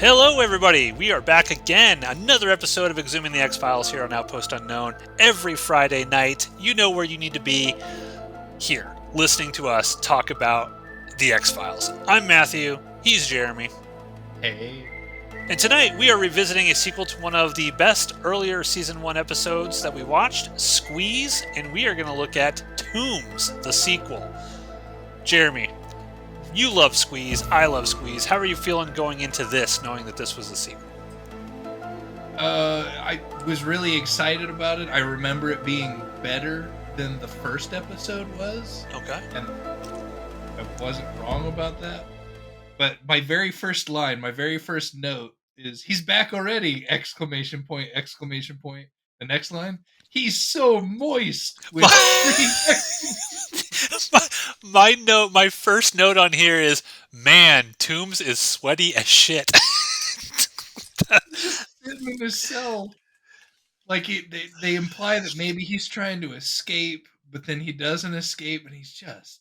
Hello, everybody. We are back again. Another episode of eXhuming the X-Files here on Outpost Unknown. Every Friday night, you know where you need to be, here, listening to us talk about the X-Files. I'm Matthew. He's Jeremy. Hey. And tonight, we are revisiting a sequel to one of the best earlier Season 1 episodes that we watched, Squeeze, and we are going to look at Tooms, the sequel. Jeremy, you love Squeeze. I love Squeeze. How are you feeling going into this, knowing that this was a sequel? I was really excited about it. I remember it being better than the first episode was. Okay. And I wasn't wrong about that. But my very first line, my very first note is, "He's back already!" Exclamation point, exclamation point. The next line, "He's so moist!" With three my first note on here is, man, Tooms is sweaty as shit. just sitting in his cell. Like they imply that maybe he's trying to escape, but then he doesn't escape, and he's just,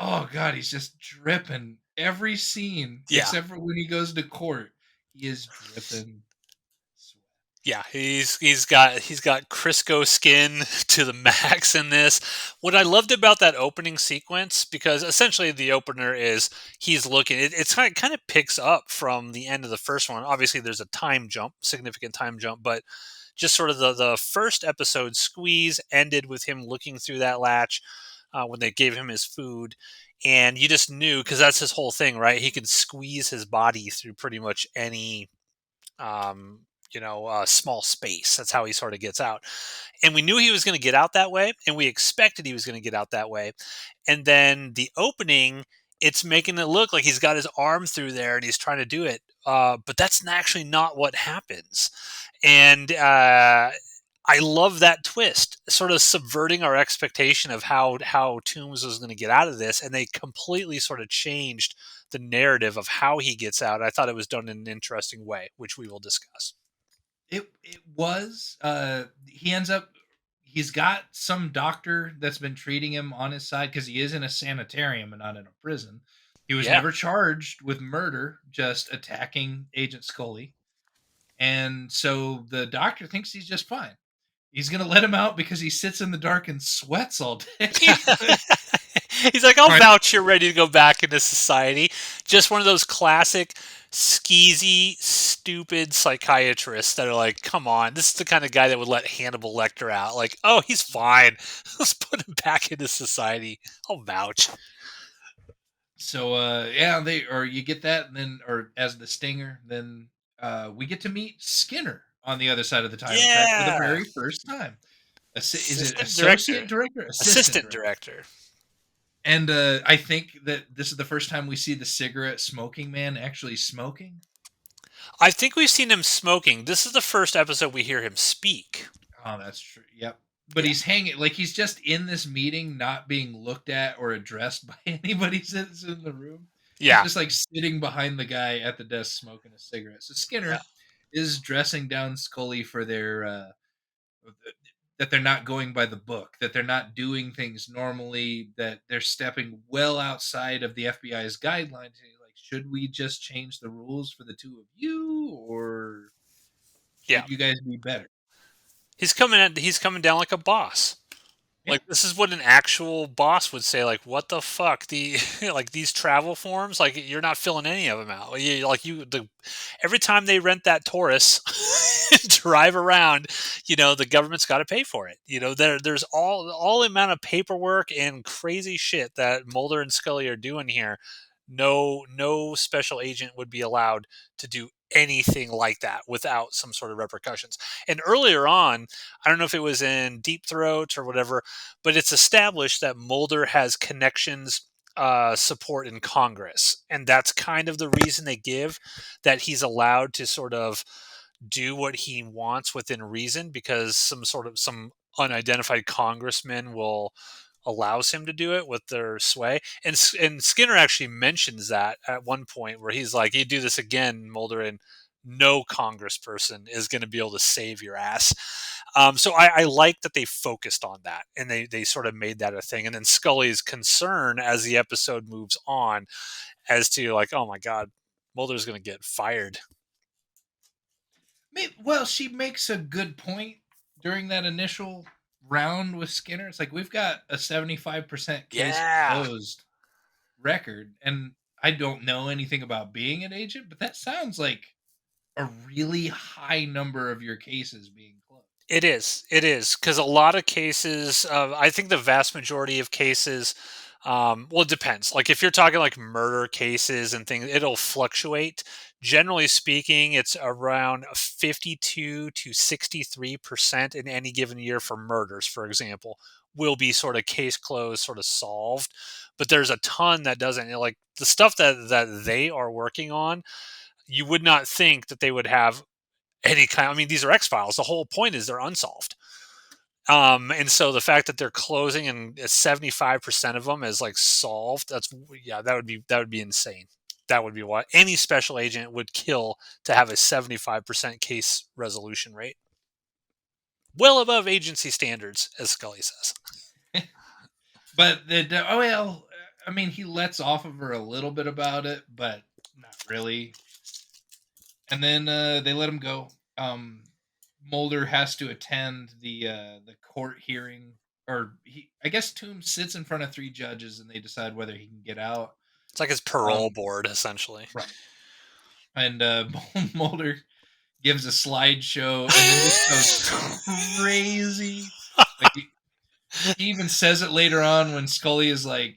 oh god, he's just dripping every scene Yeah. except for when he goes to court. He is dripping sweat. Yeah, he's got Crisco skin to the max in this. What I loved about that opening sequence, because essentially the opener is he's looking. It's kind of picks up from the end of the first one. Obviously, there's a time jump, significant time jump, but just sort of the first episode, Squeeze, ended with him looking through that latch when they gave him his food. And you just knew, because that's his whole thing, right? He could squeeze his body through pretty much any um, small space. That's how he sort of gets out. And we knew he was going to get out that way, and we expected he was going to get out that way. And then the opening, it's making it look like he's got his arm through there and he's trying to do it. But that's actually not what happens. And I love that twist, sort of subverting our expectation of how Tooms was going to get out of this, and they completely sort of changed the narrative of how he gets out. I thought it was done in an interesting way, which we will discuss. It was. He ends up. He's got some doctor that's been treating him on his side because he is in a sanitarium and not in a prison. He was Yeah. never charged with murder, just attacking Agent Scully. And so the doctor thinks he's just fine. He's going to let him out because he sits in the dark and sweats all day. He's like, I'll vouch you're ready to go back into society. Just one of those classic skeezy, stupid psychiatrists that are like, come on, this is the kind of guy that would let Hannibal Lecter out. Like, oh, he's fine. Let's put him back into society. I'll vouch. So you get that, and then, or as the stinger, then we get to meet Skinner on the other side of the time track for the very first time. Is it associate director? Assistant director. And I think that this is the first time we see the cigarette smoking man actually smoking. I think we've seen him smoking. This is the first episode we hear him speak. Oh, that's true. Yep. But he's hanging, like he's just in this meeting, not being looked at or addressed by anybody that's in the room. Yeah. He's just like sitting behind the guy at the desk smoking a cigarette. So Skinner is dressing down Scully for their that they're not going by the book, that they're not doing things normally, that they're stepping well outside of the FBI's guidelines. Like, should we just change the rules for the two of you, or should you guys be better? He's coming down like a boss. Yeah. Like, this is what an actual boss would say. Like, what the fuck? Like, these travel forms, like, you're not filling any of them out. Every time they rent that Taurus and drive around, the government's got to pay for it. There's all amount of paperwork and crazy shit that Mulder and Scully are doing here. No special agent would be allowed to do anything like that without some sort of repercussions. And earlier on, I don't know if it was in Deep Throat or whatever, but it's established that Mulder has connections, support in Congress, and that's kind of the reason they give, that he's allowed to sort of do what he wants within reason, because some unidentified congressman allows him to do it with their sway. And Skinner actually mentions that at one point, where he's like, you do this again, Mulder, and no congressperson is going to be able to save your ass. So I like that they focused on that, and they sort of made that a thing. And then Scully's concern as the episode moves on as to, like, oh my God, Mulder's going to get fired. Well, she makes a good point during that initial round with Skinner. It's like we've got a 75% case Yeah. closed record, and I don't know anything about being an agent, but that sounds like a really high number of your cases being closed. It is. It is because a lot of cases. I think the vast majority of cases. Well, it depends. Like if you're talking like murder cases and things, it'll fluctuate. Generally speaking, it's around 52 to 63% in any given year for murders, for example, will be sort of case closed, sort of solved. But there's a ton that doesn't. Like the stuff that they are working on, you would not think that they would have any kind. I mean, these are X Files. The whole point is they're unsolved. And so the fact that they're closing and 75% of them is like solved, that's yeah, that would be insane. That would be what any special agent would kill to have a 75% case resolution rate. Well above agency standards, as Scully says. But oh well, I mean, he lets off of her a little bit about it, but not really. And then they let him go. Mulder has to attend the court hearing, or I guess Toombs sits in front of three judges, and they decide whether he can get out. It's like his parole board, essentially. Right. And Mulder gives a slideshow, and then just goes crazy. Like he even says it later on when Scully is like,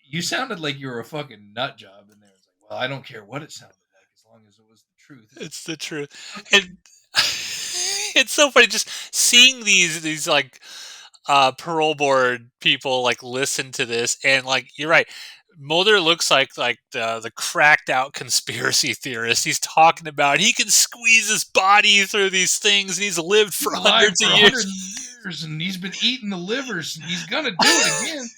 "You sounded like you were a fucking nut job," and there, it's like, "Well, I don't care what it sounded like as long as it was the truth." It's the truth. Okay. And it's so funny just seeing these like parole board people like listen to this, and like you're right, Mulder looks like the cracked out conspiracy theorist. He's talking about he can squeeze his body through these things, and he's lived He's for alive hundreds for of years. 100 years, and he's been eating the livers, and he's gonna do it again.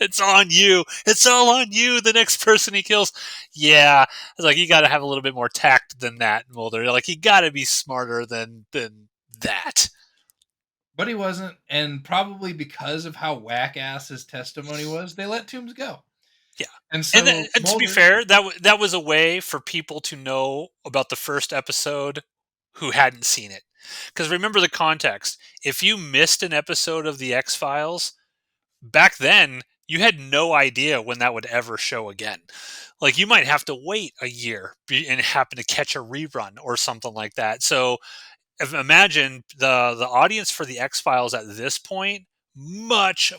It's on you. It's all on you. The next person he kills. Yeah, it's like you got to have a little bit more tact than that, Mulder. Like you got to be smarter than that. But he wasn't, and probably because of how whack ass his testimony was, they let Toombs go. Yeah, And and so and to be Mulder, fair, that was a way for people to know about the first episode who hadn't seen it. Because remember the context. If you missed an episode of the X Files back then, you had no idea when that would ever show again. Like you might have to wait a year and happen to catch a rerun or something like that. So imagine the audience for the X Files at this point much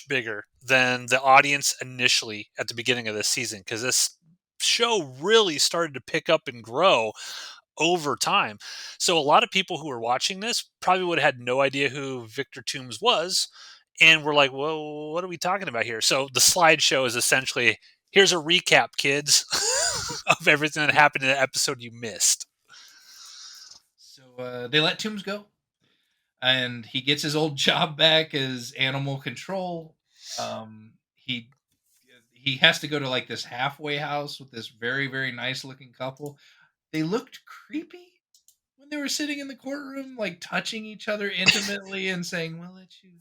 bigger than the audience initially at the beginning of this season, because this show really started to pick up and grow over time. So a lot of people who were watching this probably would have had no idea who Victor Toombs was, and we're like, "Well, what are we talking about here?" So the slideshow is essentially here's a recap, kids, of everything that happened in the episode you missed. so they let Toombs go, and he gets his old job back as animal control. He has to go to like this halfway house with this very nice looking couple. They looked creepy when they were sitting in the courtroom, like touching each other intimately and saying, "We'll let you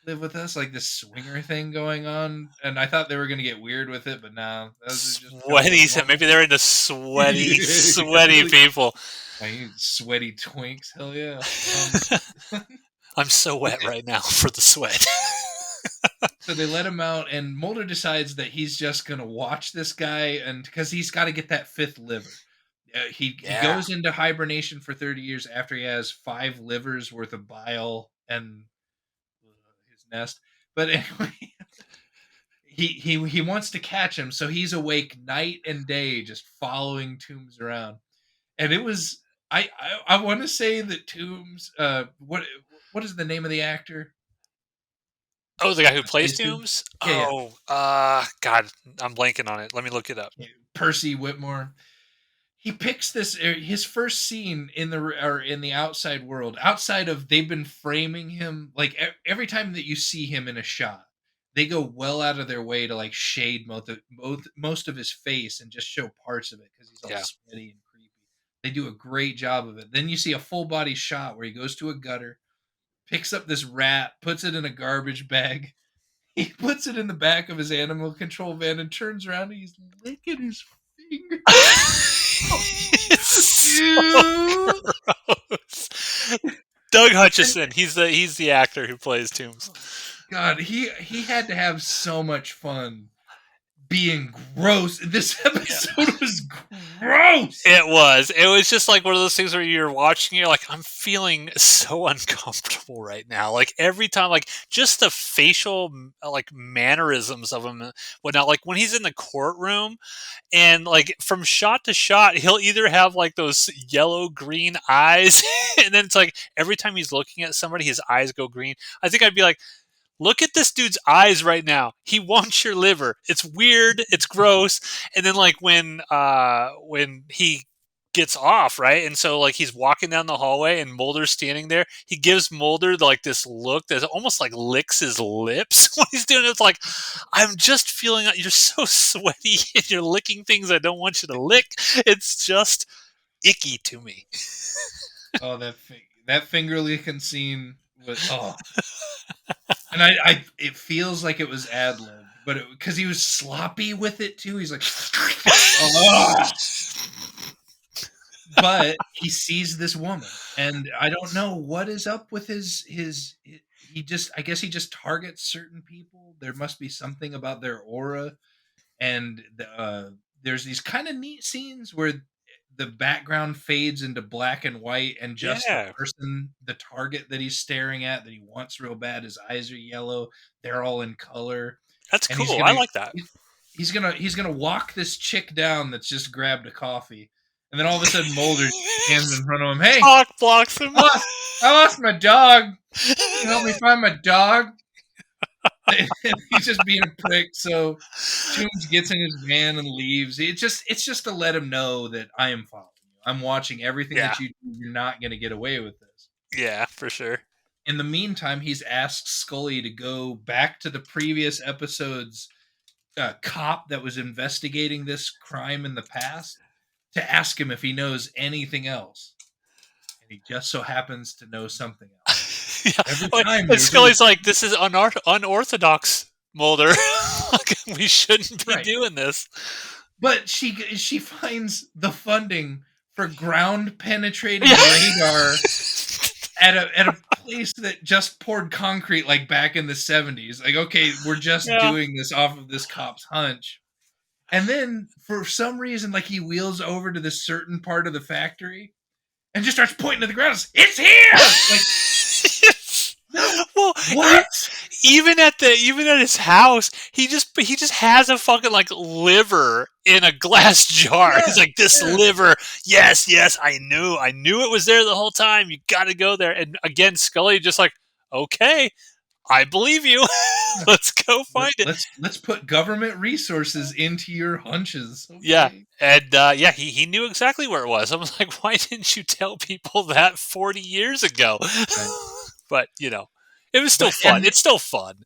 live with us," like this swinger thing going on. And I thought they were going to get weird with it, but no, those are just a couple of Sweaty, normal. maybe they're into sweaty, sweaty Really, people. I need sweaty twinks. Hell yeah. I'm so wet Okay. right now for the sweat. So they let him out, and Mulder decides that he's just going to watch this guy, and because he's got to get that fifth liver. He Yeah. goes into hibernation for 30 years after he has 5 livers worth of bile and his nest. But anyway, he wants to catch him, so he's awake night and day, just following Toombs around. And it was I want to say that Toombs. What is the name of the actor? Oh, the guy who plays Plays Toombs? Tooms? Yeah, Oh, God, I'm blanking on it. Let me look it up. yeah. Percy Whitmore. He picks this his first scene in the outside world. Outside of they've been framing him like every time that you see him in a shot, they go well out of their way to like shade most of his face and just show parts of it because he's all Yeah. sweaty and creepy. They do a great job of it. Then you see a full body shot where he goes to a gutter, picks up this rat, puts it in a garbage bag. He puts it in the back of his animal control van and turns around and he's licking his finger. Doug And Hutchison. He's the actor who plays Tooms. oh, God, he had to have so much fun being gross. This Yeah. episode was gross. It was. It was just like one of those things where you're watching, you're like, I'm feeling so uncomfortable right now. Like every time, like just the facial like mannerisms of him. Whatnot. Like when he's in the courtroom, and like from shot to shot, he'll either have like those yellow green eyes, and then it's like every time he's looking at somebody, his eyes go green. I think I'd be like, look at this dude's eyes right now. He wants your liver. It's weird. It's gross. And then like when he gets off, right? And so like he's walking down the hallway and Mulder's standing there. He gives Mulder like this look that almost like licks his lips when he's doing it. It's like, I'm just feeling you're so sweaty and you're licking things I don't want you to lick. It's just icky to me. Oh, that finger licking scene was and I it feels like it was ad libbed, but because he was sloppy with it too. He's like, oh. But he sees this woman, and I don't know what is up with his. He just, I guess he just targets certain people. There must be something about their aura, and there's these kind of neat scenes where the background fades into black and white, and just the Yeah, person, the target that he's staring at, that he wants real bad, his eyes are yellow, they're all in color, that's and he's cool. I gonna like that. he's gonna walk this chick down that's just grabbed a coffee, and then all of a sudden Mulder stands in front of him. Hey, Talk blocks him. I lost my dog. Can you help me find my dog? And he's just being a prick. So Toombs gets in his van and leaves. It's just to let him know that I am following you. I'm watching everything Yeah, that you do. You're not going to get away with this. yeah, for sure. In the meantime, he's asked Scully to go back to the previous episode's cop that was investigating this crime in the past to ask him if he knows anything else. And he just so happens to know something else. Yeah. Every Like, time and there's a Scully's like, "This is unorthodox, Mulder. Like, we shouldn't be right. doing this." But she finds the funding for ground penetrating Yeah. radar at a place that just poured concrete like back in the 70s. Like, okay, we're just Yeah. doing this off of this cop's hunch. And then for some reason, like he wheels over to this certain part of the factory and just starts pointing to the ground. It's here! Like, no, Well, what? even at his house, he just has a fucking like liver in a glass jar. Yeah, He's like, this yeah. liver, yes, yes, I knew it was there the whole time. You got to go there. And again, Scully just like, okay, I believe you. Yeah. Let's go find it. Let's put government resources into your hunches. Yeah. Okay. And yeah, he knew exactly where it was. I was like, why didn't you tell people that 40 years ago? Right. But, it was still But fun. It's still fun.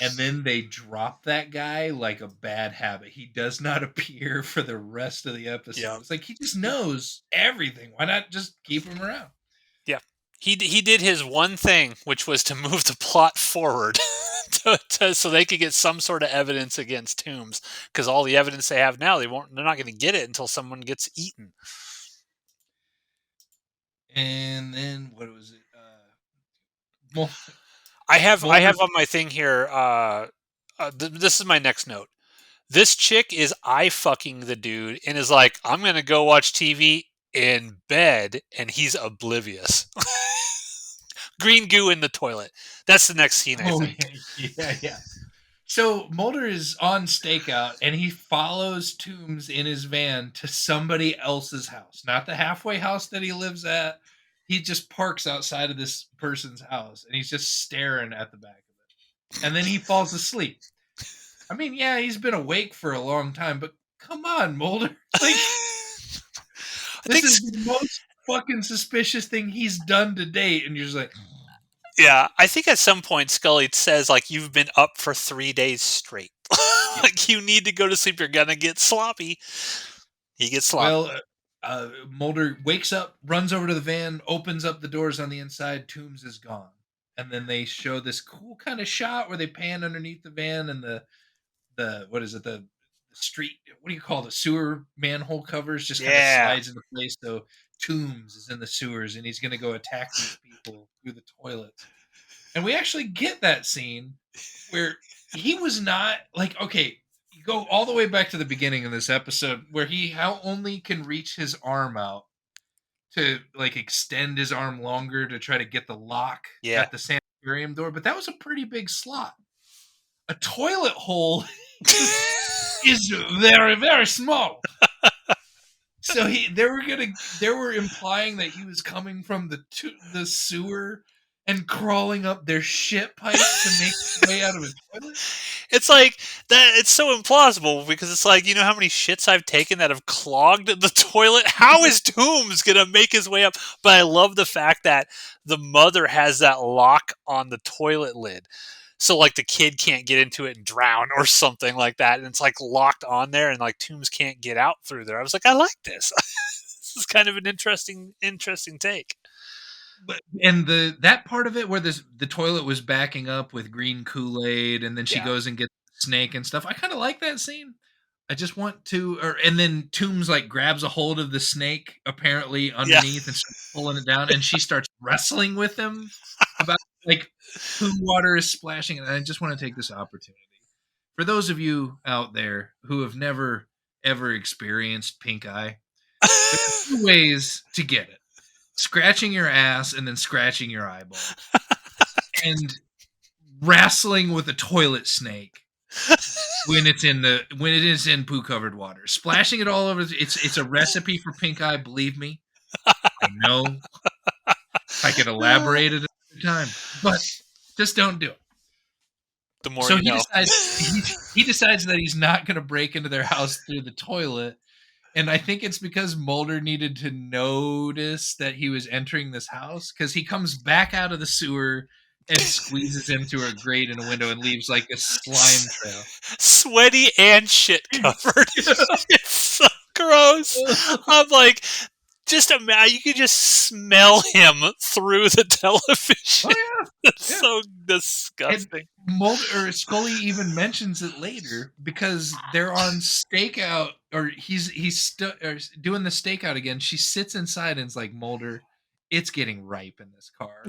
and then they drop that guy like a bad habit. He does not appear for the rest of the episode. Yeah. It's like he just knows everything. Why not just keep him around? Yeah. He did his one thing, which was to move the plot forward so they could get some sort of evidence against Toombs. Because all the evidence they have now, they're not going to get it until someone gets eaten. And then what was it? Well, I have Mulder. on my thing here. This is my next note. This chick is eye fucking the dude and is like, I'm gonna go watch TV in bed, and he's oblivious. Green goo in the toilet. That's the next scene, I Oh think. yeah. So Mulder is on stakeout, and he follows Toombs in his van to somebody else's house, not the halfway house that he lives at. He just parks outside of this person's house, and he's just staring at the back of it. And then he falls asleep. I mean, yeah, he's been awake for a long time, but come on, Mulder. Like, I this think, is the most fucking suspicious thing he's done to date, and you're just like, yeah, I think at some point Scully says like, you've been up for 3 days straight. Like, you need to go to sleep. You're gonna get sloppy. He gets sloppy. well, Mulder wakes up, runs over to the van, opens up the doors on the inside. Toombs is gone, and then they show this cool kind of shot where they pan underneath the van, and the what is it, the street, what do you call it, the sewer manhole covers just kind of Yeah. slides into place. So Toombs is in the sewers, and he's going to go attack these people. whirlpool through the toilets. And we actually get that scene where he was not like, okay, you go all the way back to the beginning of this episode where he how only can reach his arm out to like extend his arm longer to try to get the lock Yeah. at the sanitarium door, but that was a pretty big slot. A toilet hole is very, very small. So they were implying that he was coming from the sewer and crawling up their shit pipe to make his way out of a toilet. It's like that. It's so implausible because it's like, you know how many shits I've taken that have clogged the toilet. How is Tooms gonna make his way up? But I love the fact that the mother has that lock on the toilet lid, so like the kid can't get into it and drown or something like that, and it's like locked on there, and like Tooms can't get out through there. I was like, I like this. This is kind of an interesting take. But and that part of it where the toilet was backing up with green Kool-Aid and then she Yeah, goes and gets the snake and stuff. I kind of like that scene. I just want to or and then Toombs like grabs a hold of the snake apparently yeah. underneath and starts pulling it down and she starts wrestling with him about like poo water is splashing and I just want to take this opportunity. For those of you out there who have never ever experienced pink eye, there are two ways to get it scratching your ass and then scratching your eyeball and wrestling with a toilet snake when it is in poo covered water splashing it all over it's a recipe for pink eye, believe me. I know I could elaborate at another time, but just don't do it. The more So you know. he decides that he's not going to break into their house through the toilet. And I think it's because Mulder needed to notice that he was entering this house because he comes back out of the sewer and squeezes into a grate in a window and leaves like a slime trail. Sweaty and shit covered. It's so gross. I'm like, just imagine you could just smell him through the television. Oh It's yeah, yeah. so And disgusting. Mulder or Scully even mentions it later because they're on stakeout or or doing the stakeout again. She sits inside and is like, Mulder, it's getting ripe in this car.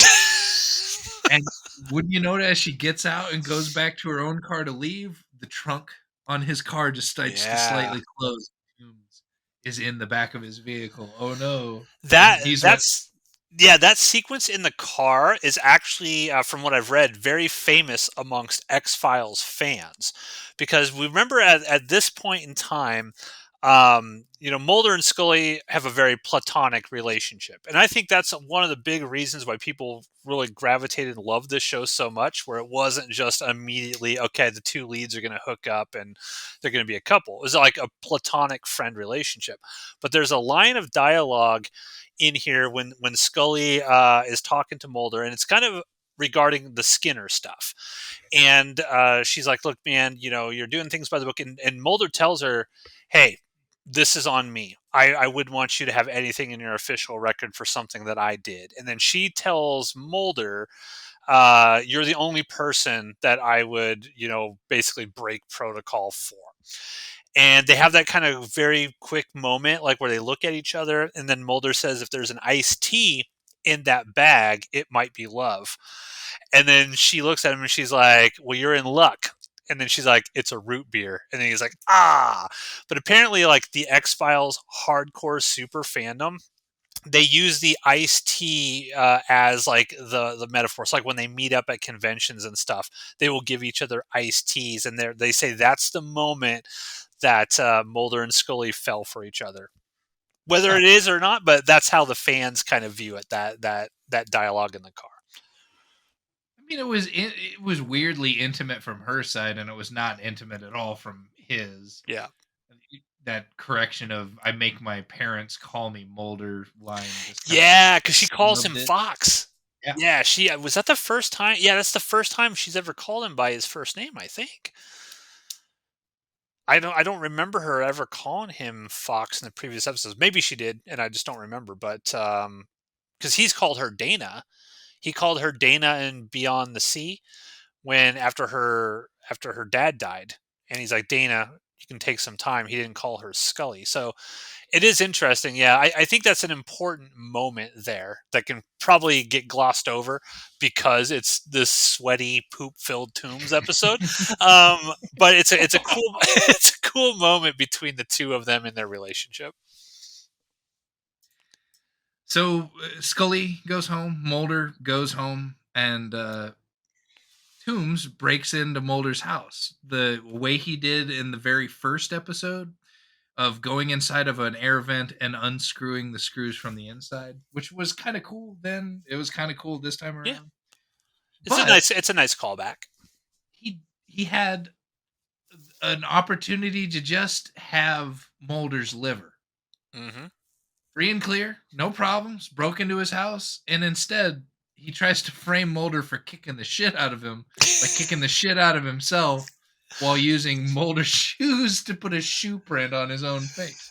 And wouldn't you know it, as she gets out and goes back to her own car to leave, the trunk on his car just starts to Yeah. slightly close. Toombs is in the back of his vehicle. Oh no! That And he's what? that's yeah, that sequence in the car is actually, from what I've read, very famous amongst X Files fans, because we remember at this point in time, Mulder and Scully have a very platonic relationship, and I think that's one of the big reasons why people really gravitated and loved this show so much. Where it wasn't just immediately, okay, the two leads are going to hook up and they're going to be a couple. It was like a platonic friend relationship. But there's a line of dialogue in here when Scully is talking to Mulder, and it's kind of regarding the Skinner stuff. And she's like, "Look, man, you're doing things by the book." And Mulder tells her, "Hey, this is on me. I wouldn't want you to have anything in your official record for something that I did." And then she tells Mulder, "You're the only person that I would, basically break protocol for." And they have that kind of very quick moment, like where they look at each other, and then Mulder says, "If there's an iced tea in that bag, it might be love." And then she looks at him and she's like, "Well, you're in luck." And then she's like, "It's a root beer." And then he's like, "Ah." But apparently, like the X Files hardcore super fandom, they use the iced tea as like the metaphor. It's like when they meet up at conventions and stuff, they will give each other iced teas, and they say that's the moment that Mulder and Scully fell for each other. Whether Huh. it is or not, but that's how the fans kind of view it. That dialogue in the car. I mean, it was weirdly intimate from her side, and it was not intimate at all from his. Yeah, That correction of "I make my parents call me Mulder" line just kind of yeah, because she calls him snubbed it. Fox. Yeah. Yeah, she was that the first time. Yeah, that's the first time she's ever called him by his first name, I think. I don't remember her ever calling him Fox in the previous episodes. Maybe she did, and I just don't remember. But because he's called her Dana, he called her Dana in Beyond the Sea when after her dad died, and he's like, "Dana, you can take some time. He didn't call her Scully. So it is interesting. Yeah, I think that's an important moment there that can probably get glossed over because it's this sweaty poop filled Tooms episode. But it's a cool it's a cool moment between the two of them in their relationship. So Scully goes home, Mulder goes home, and Tooms breaks into Mulder's house. The way he did in the very first episode of going inside of an air vent and unscrewing the screws from the inside, which was kind of cool then. It was kind of cool this time Yeah, around. But it's a nice callback. he had an opportunity to just have Mulder's liver. Hmm. Free and clear, no problems, broke into his house, and instead he tries to frame Mulder for kicking the shit out of him by kicking the shit out of himself while using Mulder's shoes to put a shoe print on his own face.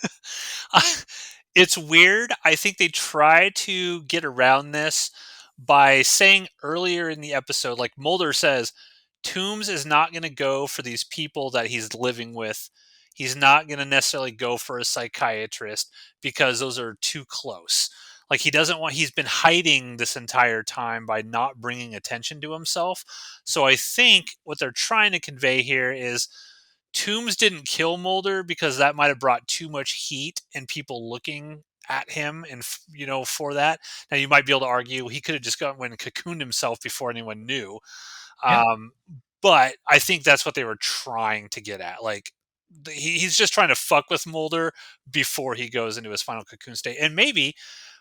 It's weird. I think they try to get around this by saying earlier in the episode, like Mulder says, Toombs is not going to go for these people that he's living with. He's not going to necessarily go for a psychiatrist because those are too close. Like he doesn't want, he's been hiding this entire time by not bringing attention to himself. So I think what they're trying to convey here is Toombs didn't kill Mulder because that might have brought too much heat and people looking at him and for that. Now you might be able to argue he could have just gone and cocooned himself before anyone knew. Yeah. Um, but I think that's what they were trying to get at. Like he's just trying to fuck with Mulder before he goes into his final cocoon state. And maybe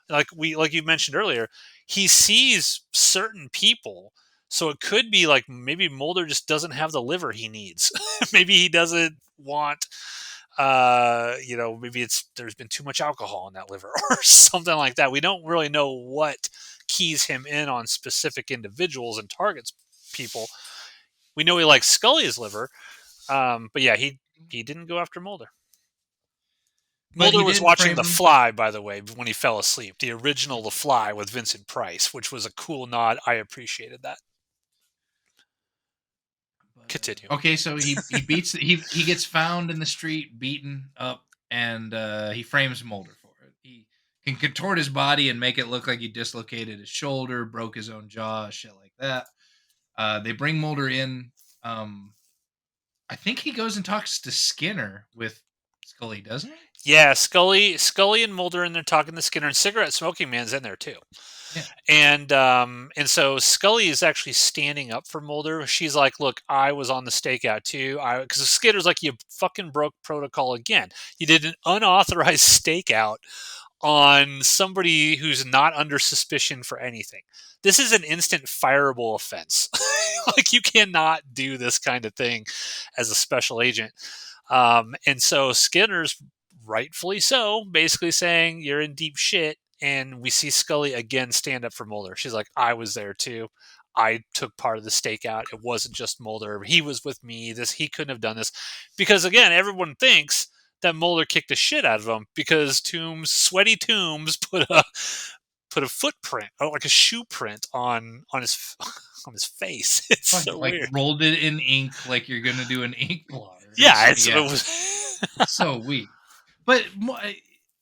like you mentioned earlier, he sees certain people. So it could be like maybe Mulder just doesn't have the liver he needs. Maybe he doesn't want maybe there's been too much alcohol in that liver or something like that. We don't really know what keys him in on specific individuals and targets people. We know he likes Scully's liver, but yeah, he didn't go after Mulder. But Mulder he was did watching frame The him. Fly, by the way, when he fell asleep. The original The Fly with Vincent Price, which was a cool nod. I appreciated that. But, Continue. okay, so he beats he gets found in the street, beaten up, and he frames Mulder for it. He can contort his body and make it look like he dislocated his shoulder, broke his own jaw, shit like that. They bring Mulder in. I think he goes and talks to Skinner with Scully, doesn't he? Yeah, Scully and Mulder in there talking to Skinner, and Cigarette Smoking Man's in there too. Yeah. And so Scully is actually standing up for Mulder. She's like, "Look, I was on the stakeout too. Because Skinner's like, you fucking broke protocol again. You did an unauthorized stakeout on somebody who's not under suspicion for anything. This is an instant fireable offense. Like you cannot do this kind of thing as a special agent." And so Skinner's rightfully so, basically saying you're in deep shit. And we see Scully again stand up for Mulder. She's like, I was there too. I took part of the stakeout. It wasn't just Mulder. He was with me. He couldn't have done this. Because again, everyone thinks that Mulder kicked the shit out of him because sweaty Toombs put a footprint or like a shoe print on his on his face. It's so Like weird. rolled it in ink like you're gonna do an ink blotter. Yeah, It was so weird. But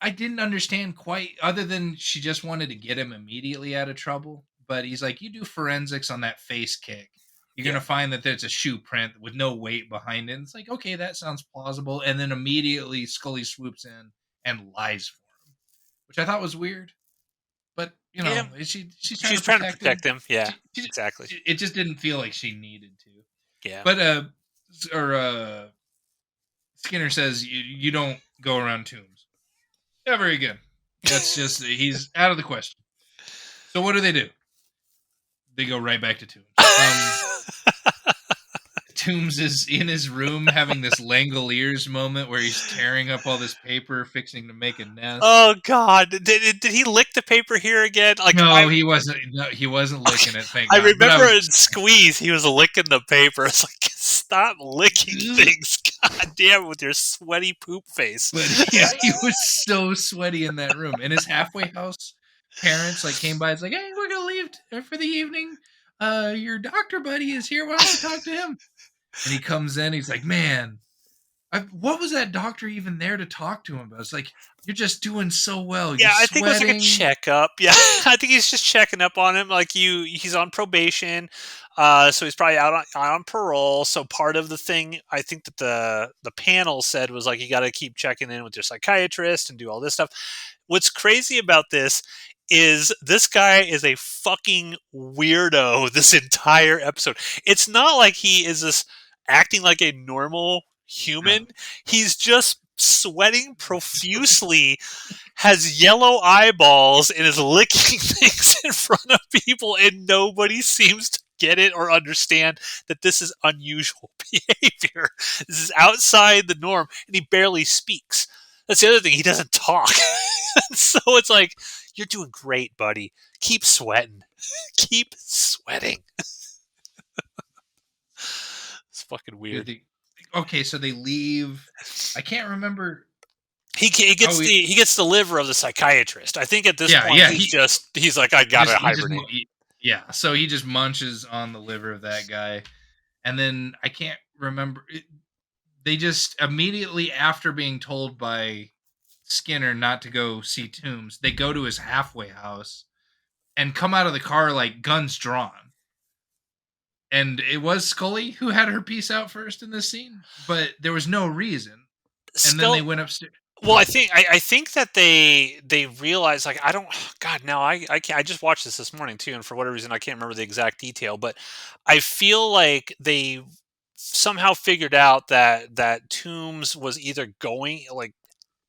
I didn't understand quite, other than she just wanted to get him immediately out of trouble. But he's like, you do forensics on that face kick, you're yeah. gonna find that there's a shoe print with no weight behind it. And it's like, okay, that sounds plausible. And then immediately Scully swoops in and lies for him, which I thought was weird. But Yeah. she's She's trying trying to to protect protect him. Yeah, him. exactly. It just didn't feel like she needed to. Yeah. But Skinner says you don't go around Toombs ever again. That's just he's out of the question. So what do? They go right back to Toombs. Toombs is in his room having this Langoliers moment where he's tearing up all this paper, fixing to make a nest. Oh God! Did he lick the paper here again? Like No, he wasn't. No, he wasn't licking it. Thank I God. remember in Squeeze, he was licking the paper. It's like, stop licking things. God damn it, with your sweaty poop face. But yeah, he was so sweaty in that room. And his halfway house parents came by. It's like, hey, we're gonna leave for the evening. Your doctor buddy is here. Why don't you talk to him? And he comes in. He's like, man, What was that doctor even there to talk to him about? It's like, you're just doing so well. You're Yeah, I think it was like a sweating. checkup. Yeah, I think he's just checking up on him. Like he's on probation, so he's probably out on parole. So part of the thing, I think that the panel said was like you got to keep checking in with your psychiatrist and do all this stuff. What's crazy about this guy is a fucking weirdo this entire episode. It's not like he is this acting like a normal No. human. He's just sweating profusely, has yellow eyeballs, and is licking things in front of people, and nobody seems to get it or understand that this is unusual behavior. This is outside the norm, and he barely speaks. That's the other thing. He doesn't talk. So it's like, you're doing great, buddy. Keep sweating. Keep sweating. It's fucking Dude, weird. okay, so they leave. I can't remember. He Oh, gets the liver of the psychiatrist. I think at this yeah, point yeah. he's like, I gotta hibernate. Yeah. So he just munches on the liver of that guy, and then I can't remember. They just immediately after being told by Skinner not to go see Tooms, they go to his halfway house and come out of the car like guns drawn. And it was Scully who had her piece out first in this scene, but there was no reason. And then they Still, went upstairs. well, I think that they realize, like, I don't, God, now I can't. I just watched this morning too, and for whatever reason I can't remember the exact detail, but I feel like they somehow figured out that Toombs was either going, like,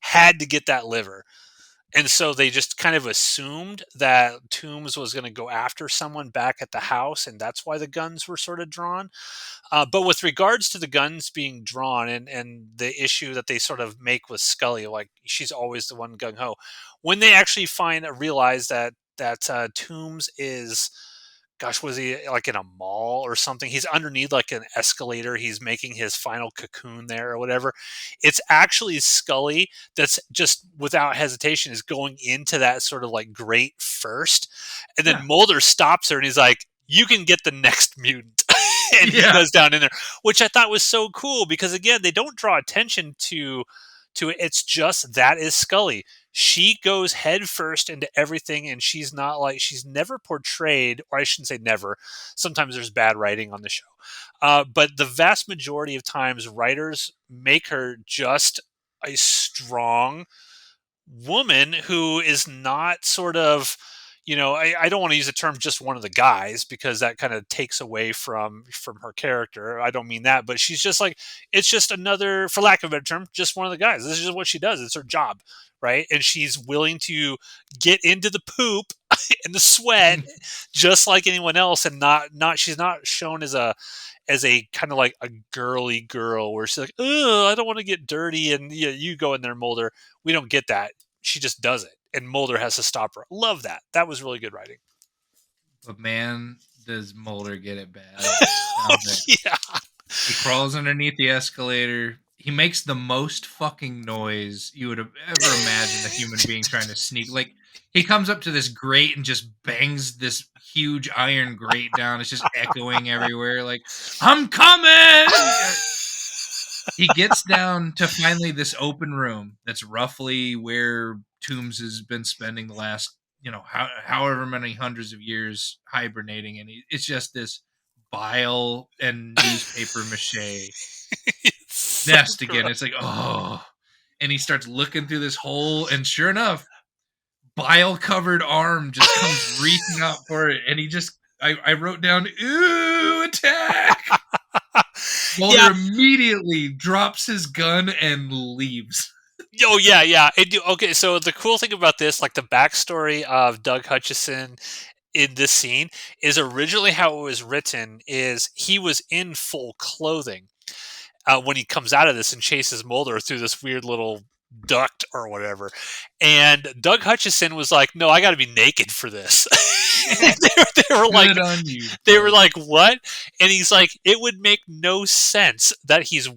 had to get that liver. And so they just kind of assumed that Toombs was going to go after someone back at the house, and that's why the guns were sort of drawn. But with regards to the guns being drawn, and the issue that they sort of make with Scully, like she's always the one gung ho, when they actually realize that Toombs is, gosh, was he like in a mall or something? He's underneath like an escalator. He's making his final cocoon there or whatever. It's actually Scully that's just without hesitation is going into that sort of like grate first. And then Yeah. Mulder stops her and he's like, you can get the next mutant. And he Yeah. goes down in there, which I thought was so cool because again, they don't draw attention to it. It's just that is Scully. She goes head first into everything, and she's never portrayed, or I shouldn't say never. Sometimes there's bad writing on the show, but the vast majority of times, writers make her just a strong woman who is not sort of, I don't want to use the term just one of the guys because that kind of takes away from her character. I don't mean that, but she's just like, it's just another, for lack of a better term, just one of the guys. This is just what she does. It's her job, right? And she's willing to get into the poop and the sweat just like anyone else, and not she's not shown as a kind of like a girly girl where she's like, oh, I don't want to get dirty, and you go in there, Mulder. We don't get that. She just does it, and Mulder has to stop her. Love that. That was really good writing. But man, does Mulder get it bad down there. Yeah. He crawls underneath the escalator. He makes the most fucking noise you would have ever imagined a human being trying to sneak. Like, he comes up to this grate and just bangs this huge iron grate down. It's just echoing everywhere. Like, I'm coming! He gets down to finally this open room that's roughly where Toombs has been spending the last, however many hundreds of years hibernating. And it's just this bile and newspaper mache So nest again. gross. It's like, oh. And he starts looking through this hole, and sure enough, bile covered arm just comes reaching out for it. And I wrote down, ooh, attack. Mulder Yeah. immediately drops his gun and leaves. Oh yeah. Okay, so the cool thing about this, like the backstory of Doug Hutchison in this scene, is originally how it was written is he was in full clothing when he comes out of this and chases Mulder through this weird little duct or whatever. And Doug Hutchison was like, "No, I got to be naked for this." they were like, Good on you. they were like, "What?" And he's like, "It would make no sense that he's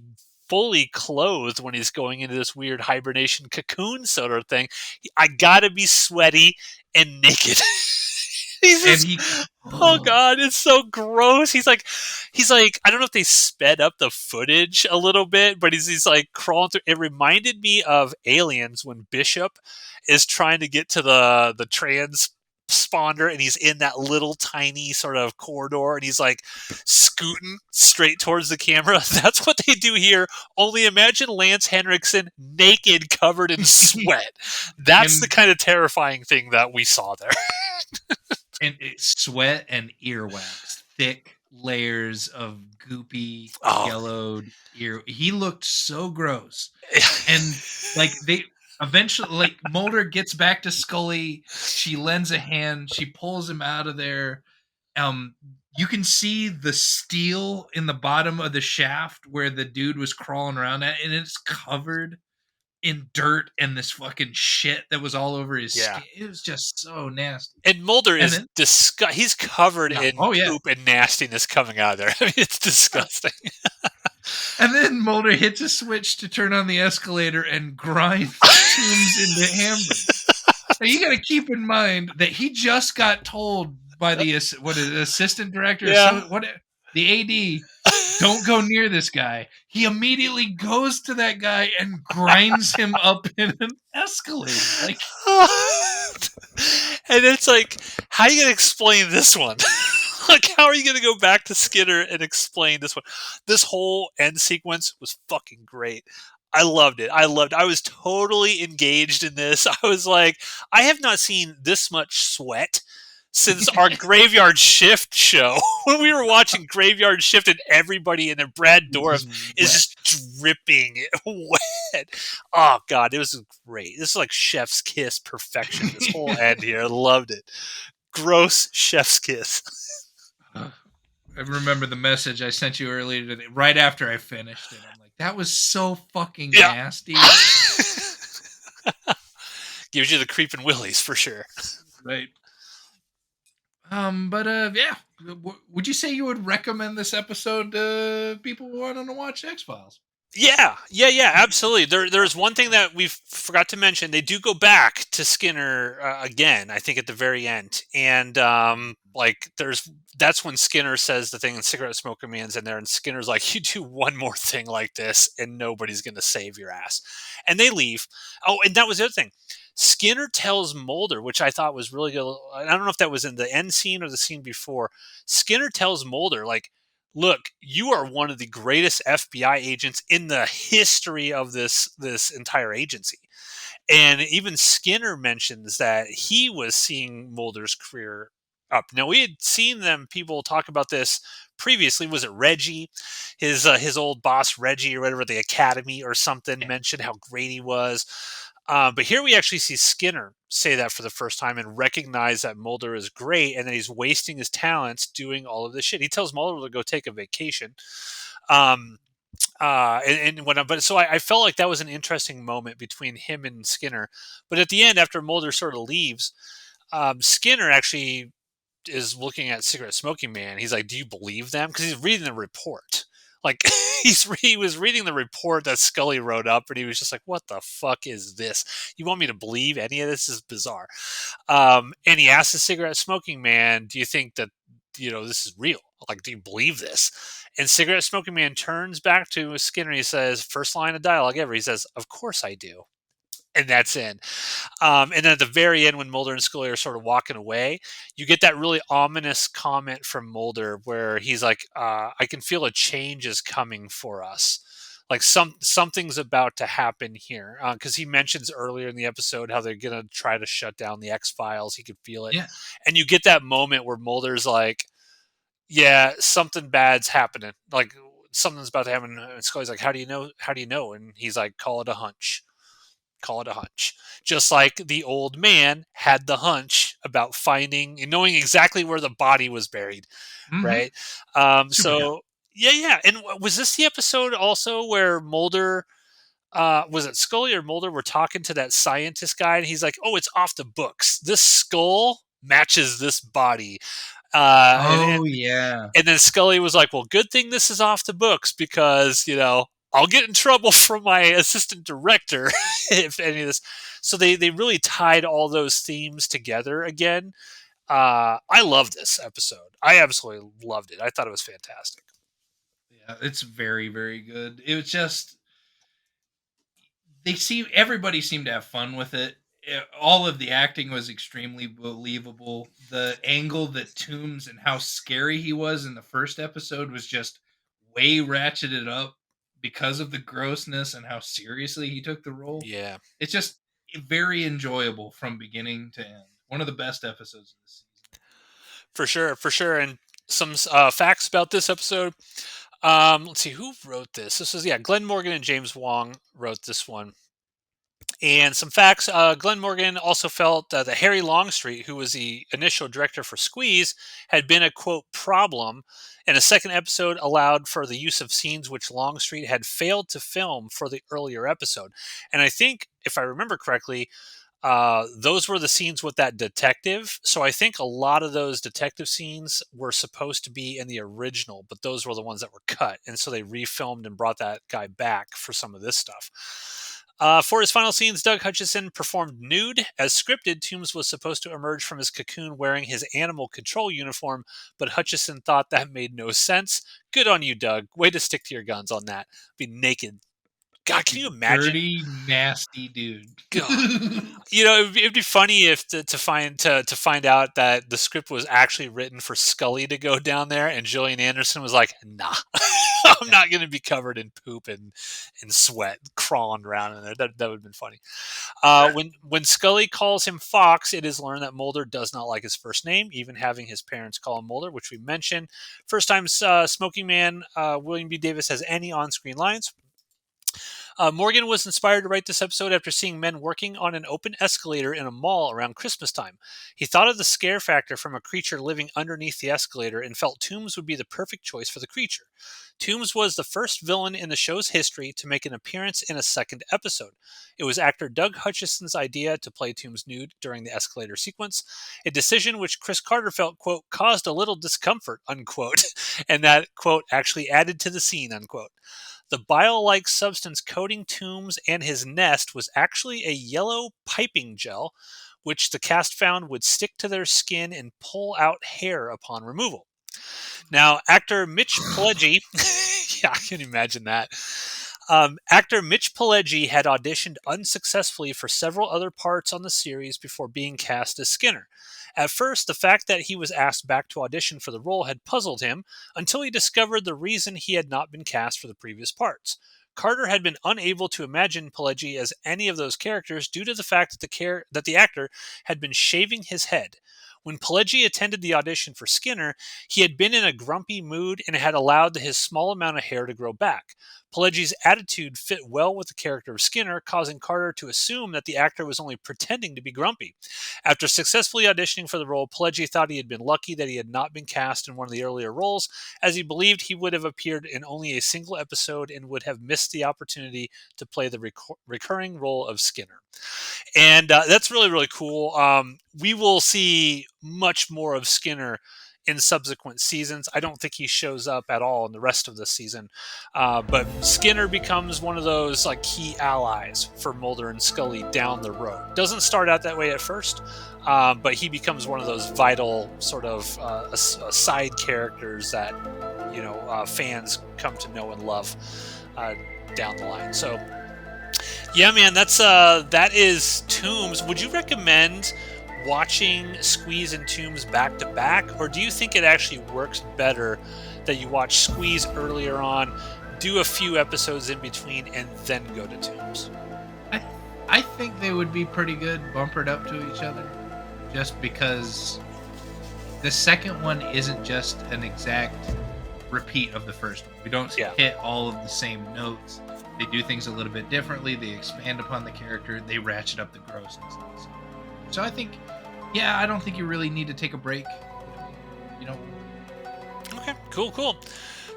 fully clothed when he's going into this weird hibernation cocoon sort of thing. I gotta be sweaty and naked." He's and just, he oh oh, god, it's so gross. He's like, I don't know if they sped up the footage a little bit, but he's like crawling through. It reminded me of Aliens when Bishop is trying to get to the transponder, and he's in that little tiny sort of corridor, and he's like scooting straight towards the camera. That's what they do here. Only imagine Lance Henriksen naked, covered in sweat. That's the and kind of terrifying thing that we saw there. it's sweat and earwax, thick layers of goopy, Oh. yellowed ear. He looked so gross. And like they eventually, like Mulder gets back to Scully. She lends a hand. She pulls him out of there. Um, you can see the steel in the bottom of the shaft where the dude was crawling around at, and it's covered in dirt and this fucking shit that was all over his Yeah. skin. It was just so nasty. And Mulder And is then, he's covered yeah, in oh yeah. poop and nastiness coming out of there. I mean, it's disgusting. And then Mulder hits a switch to turn on the escalator and grinds Tooms into hamburgers. Now you got to keep in mind that he just got told by the assistant director, Yeah. so what the AD, don't go near this guy. He immediately goes to that guy and grinds him up in an escalator. Like, And it's like, how are you going to explain this one? Like, how are you going to go back to Skinner and explain this one? This whole end sequence was fucking great. I loved it. I was totally engaged in this. I was like, I have not seen this much sweat since our Graveyard Shift show. When we were watching Graveyard Shift and everybody in there, Brad Dourif just is wet. just dripping wet. Oh god, it was great. This is like chef's kiss perfection. This whole end here, I loved it. Gross chef's kiss. I remember the message I sent you earlier today, right after I finished it. I'm like, that was so fucking Yeah. nasty. Gives you the creeping willies for sure. Right. But yeah. Would you say you would recommend this episode to people who want to watch X Files? Yeah, absolutely. There's one thing that we forgot to mention. They do go back to Skinner again, I think, at the very end, and like that's when Skinner says the thing, and Cigarette Smoker Man's in there, and Skinner's like, "You do one more thing like this, and nobody's gonna save your ass," and they leave. Oh, and that was the other thing. Skinner tells Mulder, which I thought was really good. I don't know if that was in the end scene or the scene before. Skinner tells Mulder, like, look, you are one of the greatest FBI agents in the history of this entire agency. And even Skinner mentions that he was seeing Mulder's career up. Now we had seen people talk about this previously. Was it Reggie, his old boss Reggie or whatever, the Academy or something, Yeah. mentioned how great he was. But here we actually see Skinner say that for the first time and recognize that Mulder is great and that he's wasting his talents doing all of this shit. He tells Mulder to go take a vacation. Um, and when but so I felt like that was an interesting moment between him and Skinner. But at the end, after Mulder sort of leaves, Skinner actually is looking at Cigarette Smoking Man. He's like, "Do you believe them?" Because he's reading the report. Like he was reading the report that Scully wrote up, and he was just like, "What the fuck is this? You want me to believe any of this? This is bizarre." And he asked the Cigarette Smoking Man, "Do you think that this is real? Like, do you believe this?" And Cigarette Smoking Man turns back to Skinner. And he says, first line of dialogue ever. He says, "Of course I do." And that's in. And then at the very end, when Mulder and Scully are sort of walking away, you get that really ominous comment from Mulder where he's like, "I can feel a change is coming for us. Like something's about to happen here." Because he mentions earlier in the episode how they're gonna try to shut down the X Files. He could feel it, Yeah. and you get that moment where Mulder's like, "Yeah, something bad's happening. Like something's about to happen." And Scully's like, "How do you know? How do you know?" And he's like, "Call it a hunch." Call it a hunch. Just like the old man had the hunch about finding and knowing exactly where the body was buried, Mm-hmm. right? Super dope. So yeah. And was this the episode also where Mulder, was it Scully or Mulder, were talking to that scientist guy, and he's like, "Oh, it's off the books. This skull matches this body." Uh, and, Oh and yeah. and then Scully was like, "Well, good thing this is off the books because I'll get in trouble from my assistant director if any of this." So they really tied all those themes together again. I love this episode. I absolutely loved it. I thought it was fantastic. Yeah, it's very, very good. It was just everybody seemed to have fun with it. All of the acting was extremely believable. The angle that Tooms and how scary he was in the first episode was just way ratcheted up because of the grossness and how seriously he took the role. Yeah, It's just very enjoyable from beginning to end. One of the best episodes of the season. for sure, for sure. And some facts about this episode. Let's see who wrote this. This is Glenn Morgan and James Wong wrote this one. And some facts. Glenn Morgan also felt that Harry Longstreet, who was the initial director for Squeeze, had been a quote problem, and a second episode allowed for the use of scenes which Longstreet had failed to film for the earlier episode. And I think, if I remember correctly, those were the scenes with that detective. So I think a lot of those detective scenes were supposed to be in the original, but those were the ones that were cut. And so they refilmed and brought that guy back for some of this stuff. For his final scenes, Doug Hutchison performed nude. As scripted, Toombs was supposed to emerge from his cocoon wearing his animal control uniform, but Hutchison thought that made no sense. Good on you, Doug. Way to stick to your guns on that. Be naked. God, can you imagine? Dirty, nasty dude. God. It'd be funny if to find out that the script was actually written for Scully to go down there, and Gillian Anderson was like, "Nah, I'm not going to be covered in poop and sweat, crawling around in there." That would have been funny. When Scully calls him Fox, it is learned that Mulder does not like his first name, even having his parents call him Mulder, which we mentioned. First time Smoking Man William B. Davis has any on-screen lines. Morgan was inspired to write this episode after seeing men working on an open escalator in a mall around Christmas time. He thought of the scare factor from a creature living underneath the escalator and felt Toombs would be the perfect choice for the creature. Toombs was the first villain in the show's history to make an appearance in a second episode. It was actor Doug Hutchison's idea to play Toombs nude during the escalator sequence, a decision which Chris Carter felt, quote, caused a little discomfort, unquote, and that, quote, actually added to the scene, unquote. The bile-like substance coating Toombs and his nest was actually a yellow piping gel, which the cast found would stick to their skin and pull out hair upon removal. Now, actor Mitch Pileggi, yeah, I can imagine that. Actor Mitch Pileggi had auditioned unsuccessfully for several other parts on the series before being cast as Skinner. At first, the fact that he was asked back to audition for the role had puzzled him until he discovered the reason he had not been cast for the previous parts. Carter had been unable to imagine Pileggi as any of those characters due to the fact that the actor had been shaving his head. When Pileggi attended the audition for Skinner, he had been in a grumpy mood and had allowed his small amount of hair to grow back. Pileggi's attitude fit well with the character of Skinner, causing Carter to assume that the actor was only pretending to be grumpy. After successfully auditioning for the role, Pileggi thought he had been lucky that he had not been cast in one of the earlier roles, as he believed he would have appeared in only a single episode and would have missed the opportunity to play the recurring role of Skinner. And that's really, really cool. We will see much more of Skinner in subsequent seasons. I don't think he shows up at all in the rest of the season, but Skinner becomes one of those like key allies for Mulder and Scully down the road. Doesn't start out that way at first, but he becomes one of those vital sort of side characters that fans come to know and love down the line. So yeah, man, that is Toombs. Would you recommend watching Squeeze and Toombs back to back, or do you think it actually works better that you watch Squeeze earlier on, do a few episodes in between, and then go to Toombs? I think they would be pretty good bumpered up to each other, just because the second one isn't just an exact repeat of the first one. We don't hit all of the same notes. They do things a little bit differently. They expand upon the character. They ratchet up the grossness. So I think, I don't think you really need to take a break. Okay, cool.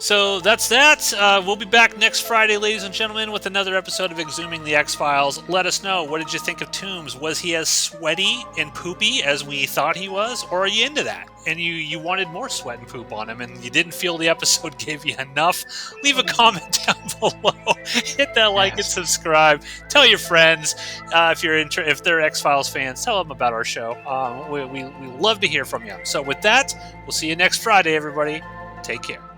So that's that. We'll be back next Friday, ladies and gentlemen, with another episode of Exhuming the X-Files. Let us know, what did you think of Toombs? Was he as sweaty and poopy as we thought he was, or are you into that? and you wanted more sweat and poop on him, and you didn't feel the episode gave you enough, leave a Oh, comment down below. Hit that like and yes. subscribe. Tell your friends if they're X-Files fans. Tell them about our show. We love to hear from you. So with that, we'll see you next Friday, everybody. Take care.